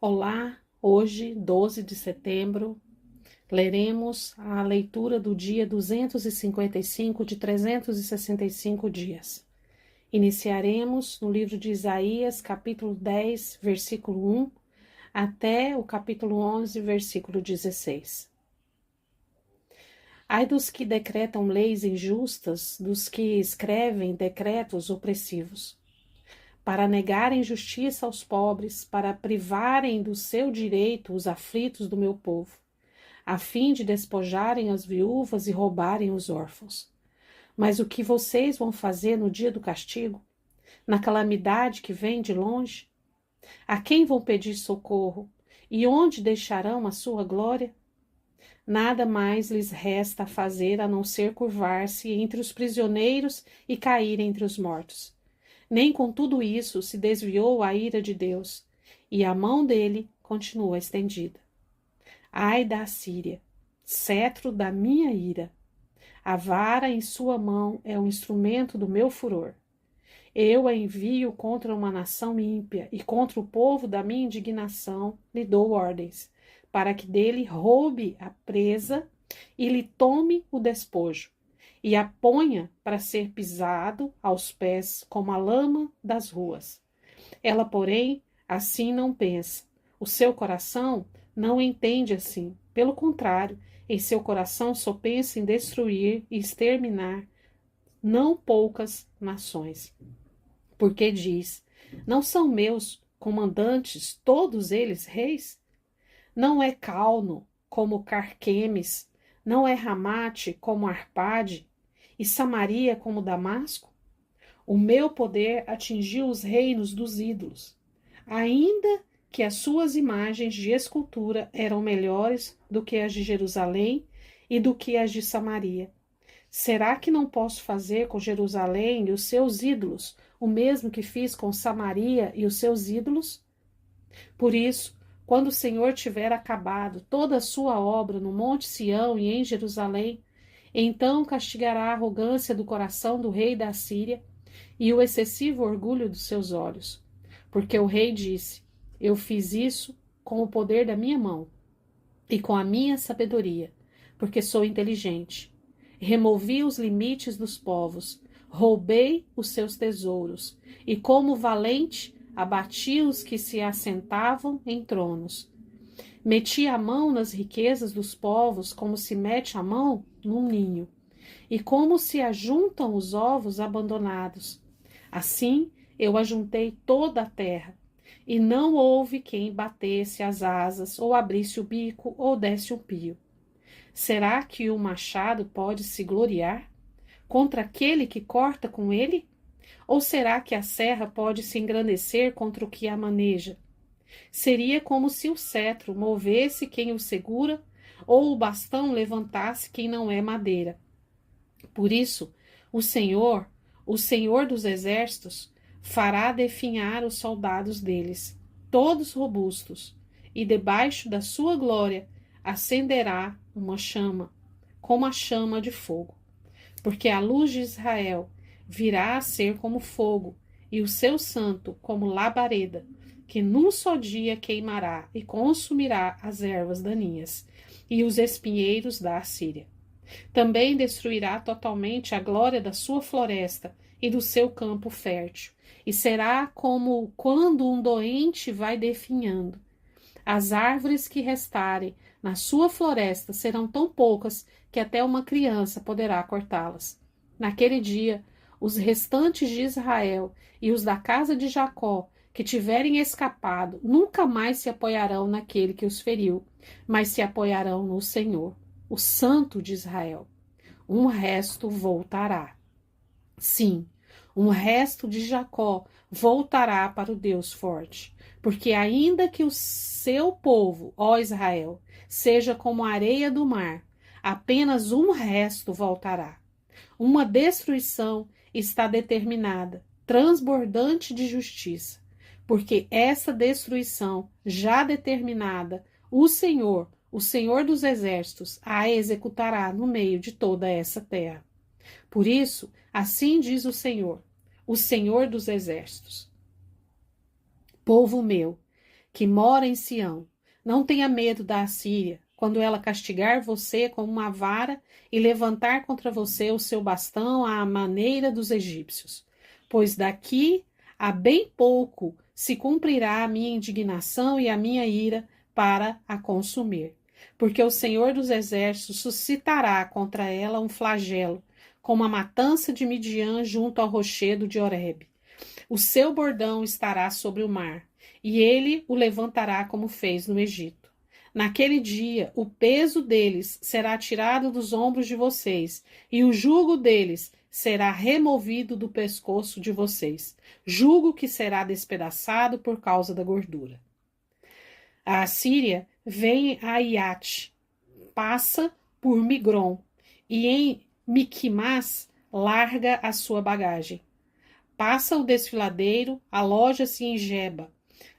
Olá, hoje, 12 de setembro, leremos a leitura do dia 255 de 365 dias. Iniciaremos no livro de Isaías, capítulo 10, versículo 1, até o capítulo 11, versículo 16. Ai dos que decretam leis injustas, dos que escrevem decretos opressivos, para negarem justiça aos pobres, para privarem do seu direito os aflitos do meu povo, a fim de despojarem as viúvas e roubarem os órfãos. Mas o que vocês vão fazer no dia do castigo? Na calamidade que vem de longe? A quem vão pedir socorro? E onde deixarão a sua glória? Nada mais lhes resta a fazer a não ser curvar-se entre os prisioneiros e cair entre os mortos. Nem com tudo isso se desviou a ira de Deus, e a mão dele continua estendida. Ai da Assíria, cetro da minha ira! A vara em sua mão é um instrumento do meu furor. Eu a envio contra uma nação ímpia, e contra o povo da minha indignação lhe dou ordens, para que dele roube a presa e lhe tome o despojo, e a ponha para ser pisado aos pés como a lama das ruas. Ela, porém, assim não pensa. O seu coração não entende assim. Pelo contrário, em seu coração só pensa em destruir e exterminar não poucas nações. Porque diz: não são meus comandantes todos eles reis? Não é Calno como Carquemes, não é Ramate como Arpade, e Samaria como Damasco? O meu poder atingiu os reinos dos ídolos, ainda que as suas imagens de escultura eram melhores do que as de Jerusalém e do que as de Samaria. Será que não posso fazer com Jerusalém e os seus ídolos o mesmo que fiz com Samaria e os seus ídolos? Por isso, quando o Senhor tiver acabado toda a sua obra no Monte Sião e em Jerusalém, então castigará a arrogância do coração do rei da Assíria e o excessivo orgulho dos seus olhos. Porque o rei disse: eu fiz isso com o poder da minha mão e com a minha sabedoria, porque sou inteligente. Removi os limites dos povos, roubei os seus tesouros, e como valente, abati os que se assentavam em tronos. Meti a mão nas riquezas dos povos, como se mete a mão num ninho, e como se ajuntam os ovos abandonados. Assim eu ajuntei toda a terra, e não houve quem batesse as asas, ou abrisse o bico, ou desse um pio. Será que o machado pode se gloriar contra aquele que corta com ele? Ou será que a serra pode se engrandecer contra o que a maneja? Seria como se o cetro movesse quem o segura, ou o bastão levantasse quem não é madeira. Por isso, o Senhor dos exércitos, fará definhar os soldados deles, todos robustos, e debaixo da sua glória acenderá uma chama, como a chama de fogo. Porque a luz de Israel virá a ser como fogo, e o seu santo como labareda, que num só dia queimará e consumirá as ervas daninhas e os espinheiros da Assíria. Também destruirá totalmente a glória da sua floresta e do seu campo fértil, e será como quando um doente vai definhando. As árvores que restarem na sua floresta serão tão poucas que até uma criança poderá cortá-las. Naquele dia, os restantes de Israel e os da casa de Jacó, que tiverem escapado, nunca mais se apoiarão naquele que os feriu, mas se apoiarão no Senhor, o Santo de Israel. Um resto voltará. Sim, um resto de Jacó voltará para o Deus forte, porque ainda que o seu povo, ó Israel, seja como a areia do mar, apenas um resto voltará. Uma destruição está determinada, transbordante de justiça, porque essa destruição já determinada, o Senhor dos exércitos, a executará no meio de toda essa terra. Por isso, assim diz o Senhor dos exércitos: povo meu, que mora em Sião. Não tenha medo da Assíria, quando ela castigar você com uma vara e levantar contra você o seu bastão à maneira dos egípcios. Pois daqui a bem pouco se cumprirá a minha indignação e a minha ira para a consumir. Porque o Senhor dos Exércitos suscitará contra ela um flagelo, como a matança de Midian junto ao rochedo de Horebe. O seu bordão estará sobre o mar, e ele o levantará como fez no Egito. Naquele dia, o peso deles será tirado dos ombros de vocês, e o jugo deles será removido do pescoço de vocês, jugo que será despedaçado por causa da gordura. A Assíria vem a Iate, passa por Migron, e em Miquimás larga a sua bagagem. Passa o desfiladeiro, aloja-se em Geba.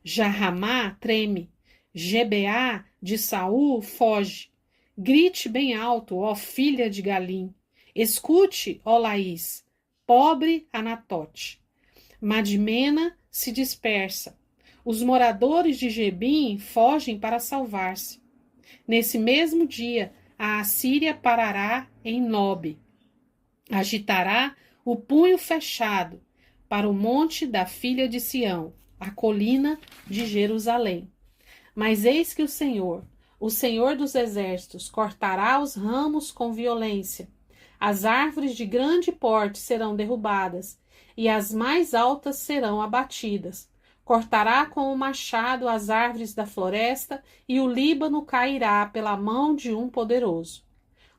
Jarramá treme. Gebeá de Saul foge. Grite bem alto, ó filha de Galim. Escute, ó Laís, pobre Anatote. Madmena se dispersa. Os moradores de Gebim fogem para salvar-se. Nesse mesmo dia, a Assíria parará em Nobe. Agitará o punho fechado para o monte da filha de Sião, a colina de Jerusalém. Mas eis que o Senhor dos exércitos, cortará os ramos com violência. As árvores de grande porte serão derrubadas, e as mais altas serão abatidas. Cortará com o machado as árvores da floresta, e o Líbano cairá pela mão de um poderoso.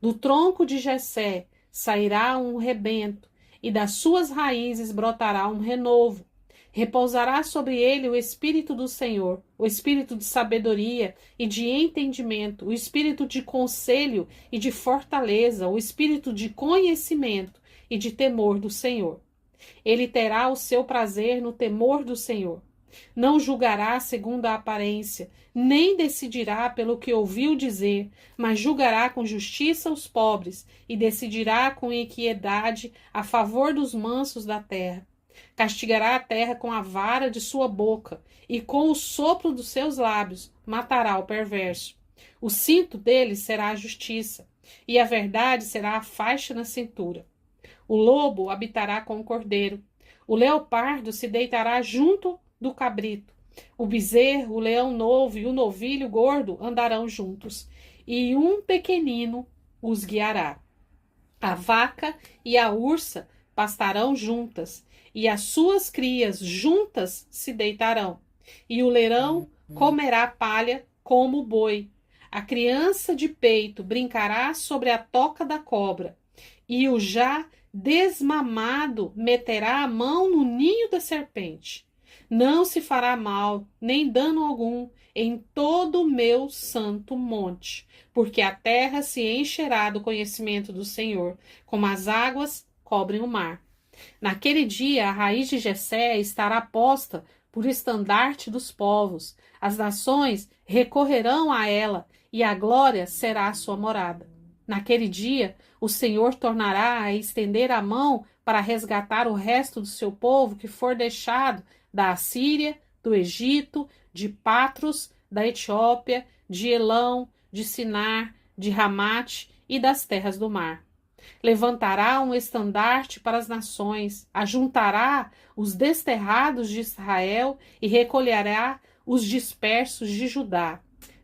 Do tronco de Jessé sairá um rebento, e das suas raízes brotará um renovo. Repousará sobre ele o Espírito do Senhor, o Espírito de sabedoria e de entendimento, o Espírito de conselho e de fortaleza, o Espírito de conhecimento e de temor do Senhor. Ele terá o seu prazer no temor do Senhor. Não julgará segundo a aparência, nem decidirá pelo que ouviu dizer, mas julgará com justiça os pobres e decidirá com equidade a favor dos mansos da terra. Castigará a terra com a vara de sua boca e com o sopro dos seus lábios matará o perverso. O cinto dele será a justiça e a verdade será a faixa na cintura. O lobo habitará com o cordeiro. O leopardo se deitará junto do cabrito. O bezerro, o leão novo e o novilho gordo andarão juntos, e um pequenino os guiará. A vaca e a ursa pastarão juntas, e as suas crias juntas se deitarão, e o leirão comerá palha como o boi. A criança de peito brincará sobre a toca da cobra, e o já desmamado meterá a mão no ninho da serpente. Não se fará mal, nem dano algum, em todo o meu santo monte, porque a terra se encherá do conhecimento do Senhor, como as águas cobrem o mar. Naquele dia, a raiz de Jessé estará posta por estandarte dos povos. As nações recorrerão a ela, e a glória será a sua morada. Naquele dia, o Senhor tornará a estender a mão para resgatar o resto do seu povo que for deixado da Assíria, do Egito, de Patros, da Etiópia, de Elão, de Sinar, de Ramate e das terras do mar. Levantará um estandarte para as nações, ajuntará os desterrados de Israel e recolherá os dispersos de Judá,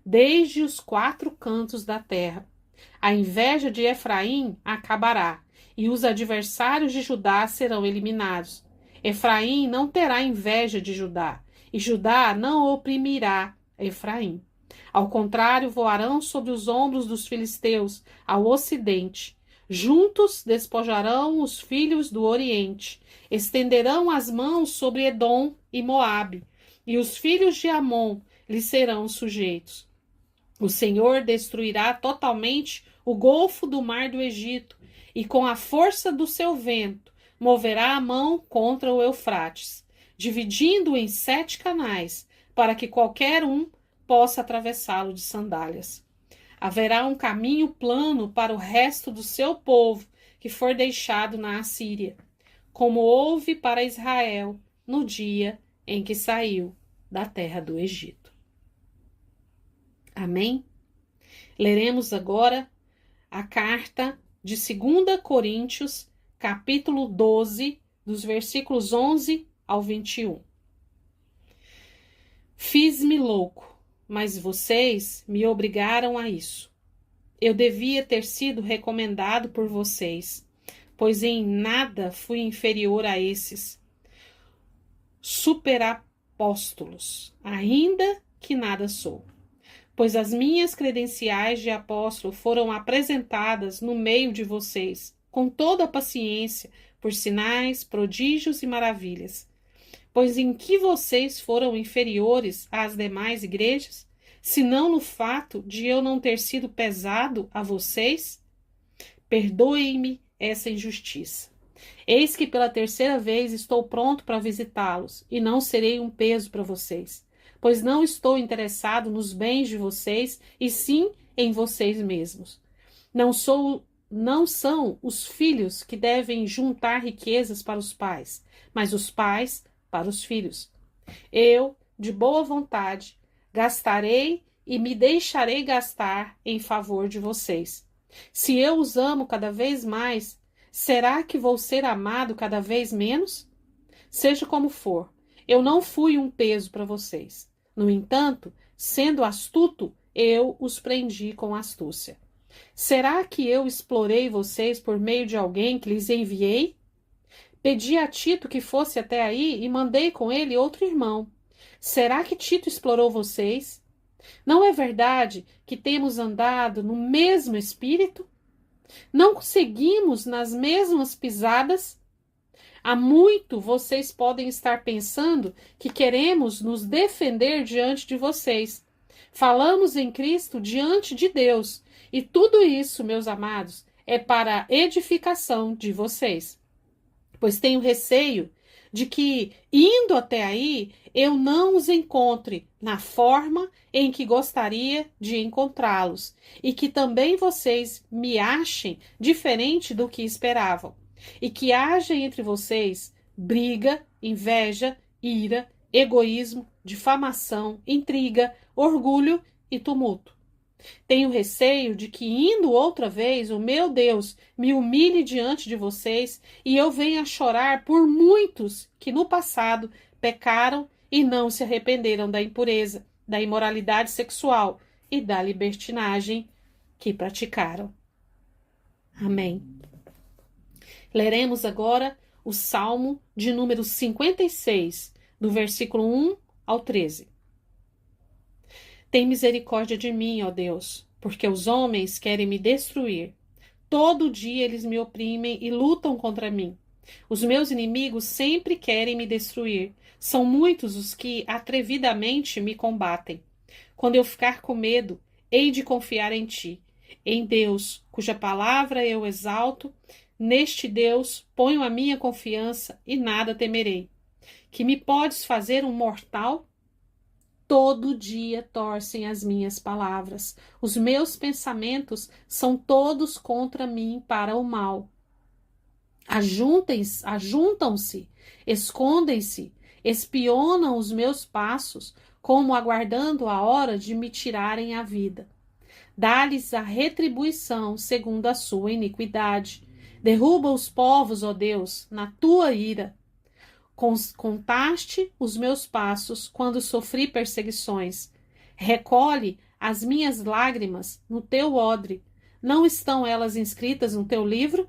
desde os 4 cantos da terra. A inveja de Efraim acabará, e os adversários de Judá serão eliminados. Efraim não terá inveja de Judá, e Judá não oprimirá Efraim. Ao contrário, voarão sobre os ombros dos filisteus ao ocidente. Juntos despojarão os filhos do Oriente, estenderão as mãos sobre Edom e Moabe, e os filhos de Amon lhes serão sujeitos. O Senhor destruirá totalmente o golfo do mar do Egito, e com a força do seu vento moverá a mão contra o Eufrates, dividindo-o em 7 canais, para que qualquer um possa atravessá-lo de sandálias. Haverá um caminho plano para o resto do seu povo que for deixado na Assíria, como houve para Israel no dia em que saiu da terra do Egito. Amém? Leremos agora a carta de 2 Coríntios, capítulo 12, dos versículos 11 ao 21. Fiz-me louco, mas vocês me obrigaram a isso. Eu devia ter sido recomendado por vocês, pois em nada fui inferior a esses superapóstolos, ainda que nada sou. Pois as minhas credenciais de apóstolo foram apresentadas no meio de vocês, com toda a paciência, por sinais, prodígios e maravilhas. Pois em que vocês foram inferiores às demais igrejas, senão no fato de eu não ter sido pesado a vocês? Perdoem-me essa injustiça. Eis que pela 3ª vez estou pronto para visitá-los, e não serei um peso para vocês, pois não estou interessado nos bens de vocês, e sim em vocês mesmos. Não são os filhos que devem juntar riquezas para os pais, mas os pais para os filhos. Eu, de boa vontade, gastarei e me deixarei gastar em favor de vocês. Se eu os amo cada vez mais, será que vou ser amado cada vez menos? Seja como for, eu não fui um peso para vocês. No entanto, sendo astuto, eu os prendi com astúcia. Será que eu explorei vocês por meio de alguém que lhes enviei? Pedi a Tito que fosse até aí e mandei com ele outro irmão. Será que Tito explorou vocês? Não é verdade que temos andado no mesmo espírito? Não seguimos nas mesmas pisadas? Há muito vocês podem estar pensando que queremos nos defender diante de vocês. Falamos em Cristo diante de Deus, e tudo isso, meus amados, é para a edificação de vocês. Pois tenho receio de que, indo até aí, eu não os encontre na forma em que gostaria de encontrá-los, e que também vocês me achem diferente do que esperavam, e que haja entre vocês briga, inveja, ira, egoísmo, difamação, intriga, orgulho e tumulto. Tenho receio de que, indo outra vez, o meu Deus me humilhe diante de vocês e eu venha chorar por muitos que no passado pecaram e não se arrependeram da impureza, da imoralidade sexual e da libertinagem que praticaram. Amém. Leremos agora o Salmo de número 56, do versículo 1 ao 13. Tem misericórdia de mim, ó Deus, porque os homens querem me destruir. Todo dia eles me oprimem e lutam contra mim. Os meus inimigos sempre querem me destruir. São muitos os que atrevidamente me combatem. Quando eu ficar com medo, hei de confiar em ti, em Deus, cuja palavra eu exalto. Neste Deus ponho a minha confiança e nada temerei. Que me podes fazer um mortal? Todo dia torcem as minhas palavras. Os meus pensamentos são todos contra mim para o mal. Ajuntam-se, escondem-se, espionam os meus passos, como aguardando a hora de me tirarem a vida. Dá-lhes a retribuição segundo a sua iniquidade. Derruba os povos, ó Deus, na tua ira. Contaste os meus passos quando sofri perseguições. Recolhe as minhas lágrimas no teu odre. Não estão elas inscritas no teu livro?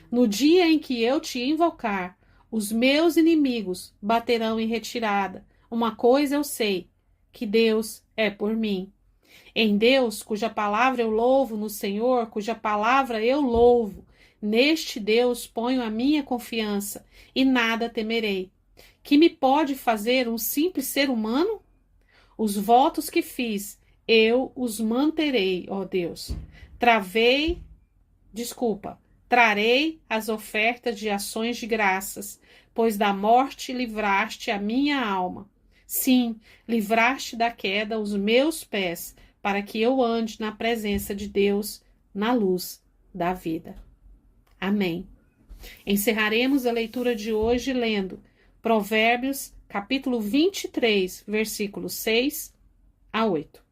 No dia em que eu te invocar, os meus inimigos baterão em retirada. Uma coisa eu sei, que Deus é por mim. Em Deus, cuja palavra eu louvo, no Senhor, cuja palavra eu louvo, neste Deus ponho a minha confiança e nada temerei. Que me pode fazer um simples ser humano? Os votos que fiz, eu os manterei, ó Deus. Trarei as ofertas de ações de graças, pois da morte livraste a minha alma. Sim, livraste da queda os meus pés, para que eu ande na presença de Deus, na luz da vida. Amém. Encerraremos a leitura de hoje lendo Provérbios, capítulo 23, versículos 6 a 8.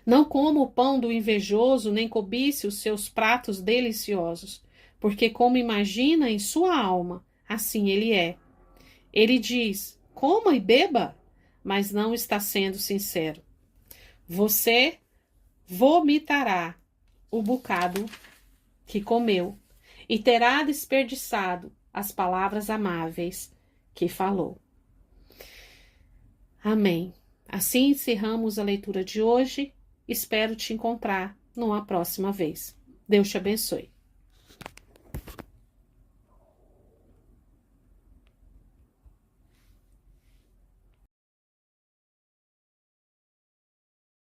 Não coma o pão do invejoso, nem cobice os seus pratos deliciosos, porque como imagina em sua alma, assim ele é. Ele diz, coma e beba, mas não está sendo sincero. Você vomitará o bocado que comeu e terá desperdiçado as palavras amáveis que falou. Amém. Assim encerramos a leitura de hoje. Espero te encontrar numa próxima vez. Deus te abençoe.